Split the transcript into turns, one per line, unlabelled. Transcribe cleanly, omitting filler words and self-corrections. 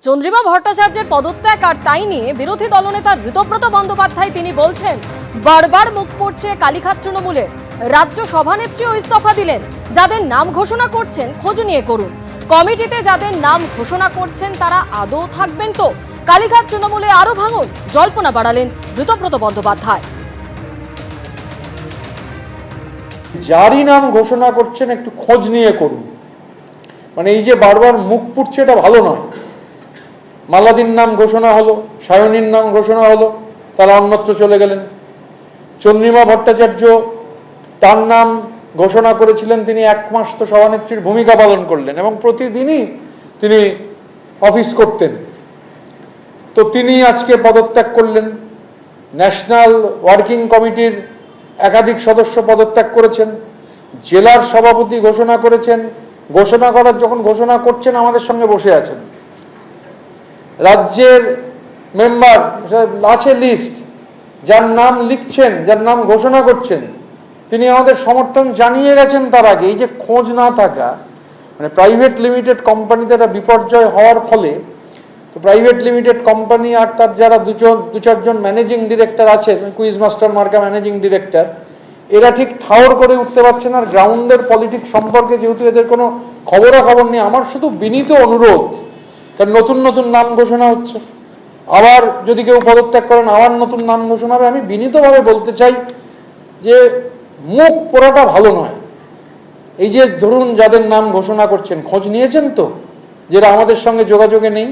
চন্দ্রিমা ভট্টাচার্যের পদত্যাগ আর তাই নিয়ে বিরোধী দলনেতা ঋতব্রত বন্দ্যোপাধ্যায় তিনি বলছেন, বারবার মুখ পড়ছে কালীঘাট তৃণমূলের। রাজ্য সভানেত্রীও ইস্তফা দিলেন। যাদের নাম ঘোষণা করছেন খোঁজ নিয়ে করুন। কমিটিতে যাদের নাম ঘোষণা করছেন তারা আদৌ থাকবেন তো? কালীঘাট তৃণমূলে আরো ভাঙন, জল্পনা বাড়ালেন ঋতব্রত বন্দ্যোপাধ্যায়।
যারই নাম ঘোষণা করছেন একটু খোঁজ নিয়ে করুন। মানে এই যে বারবার মুখ পুড়ছে এটা ভালো নয়। মালাদির নাম ঘোষণা হলো, সায়নীর নাম ঘোষণা হলো, তারা অন্যত্র চলে গেলেন। চন্দ্রিমা ভট্টাচার্য তার নাম ঘোষণা করেছিলেন, তিনি 1 মাস তো সভানেত্রীর ভূমিকা পালন করলেন এবং প্রতিদিনই তিনি অফিস করতেন। তো তিনি আজকে পদত্যাগ করলেন। ন্যাশনাল ওয়ার্কিং কমিটির একাধিক সদস্য পদত্যাগ করেছেন। জেলার সভাপতি ঘোষণা করেছেন। ঘোষণা করার যখন ঘোষণা করছেন আমাদের সঙ্গে বসে আছেন। রাজ্যের মেম্বার আছে লিস্ট, যার নাম লিখছেন, যার নাম ঘোষণা করছেন, তিনি আমাদের সমর্থন জানিয়ে গেছেন তার আগে। এই যে খোঁজ না থাকা, মানে প্রাইভেট লিমিটেড কোম্পানিতে একটা বিপর্যয় হওয়ার ফলে তো প্রাইভেট লিমিটেড কোম্পানি আর তার যারা দু চারজন ম্যানেজিং ডিরেক্টর আছেন, কুইজ মাস্টার মার্কা ম্যানেজিং ডিরেক্টর, এরা ঠিক ঠাউর করে উঠতে পারছেন। আর গ্রাউন্ডের পলিটিক্স সম্পর্কে যেহেতু এদের কোনো খবরাখবর নেই, আমার শুধু বিনীত অনুরোধ, কারণ নতুন নতুন নাম ঘোষণা হচ্ছে, আবার যদি কেউ পদত্যাগ করেন আবার নতুন নাম ঘোষণা হবে। আমি বিনীতভাবে বলতে চাই যে মুখ পোড়াটা ভালো নয়। এই যে ধরুন যাদের নাম ঘোষণা করছেন, খোঁজ নিয়েছেন তো, যারা আমাদের সঙ্গে যোগাযোগে নেই?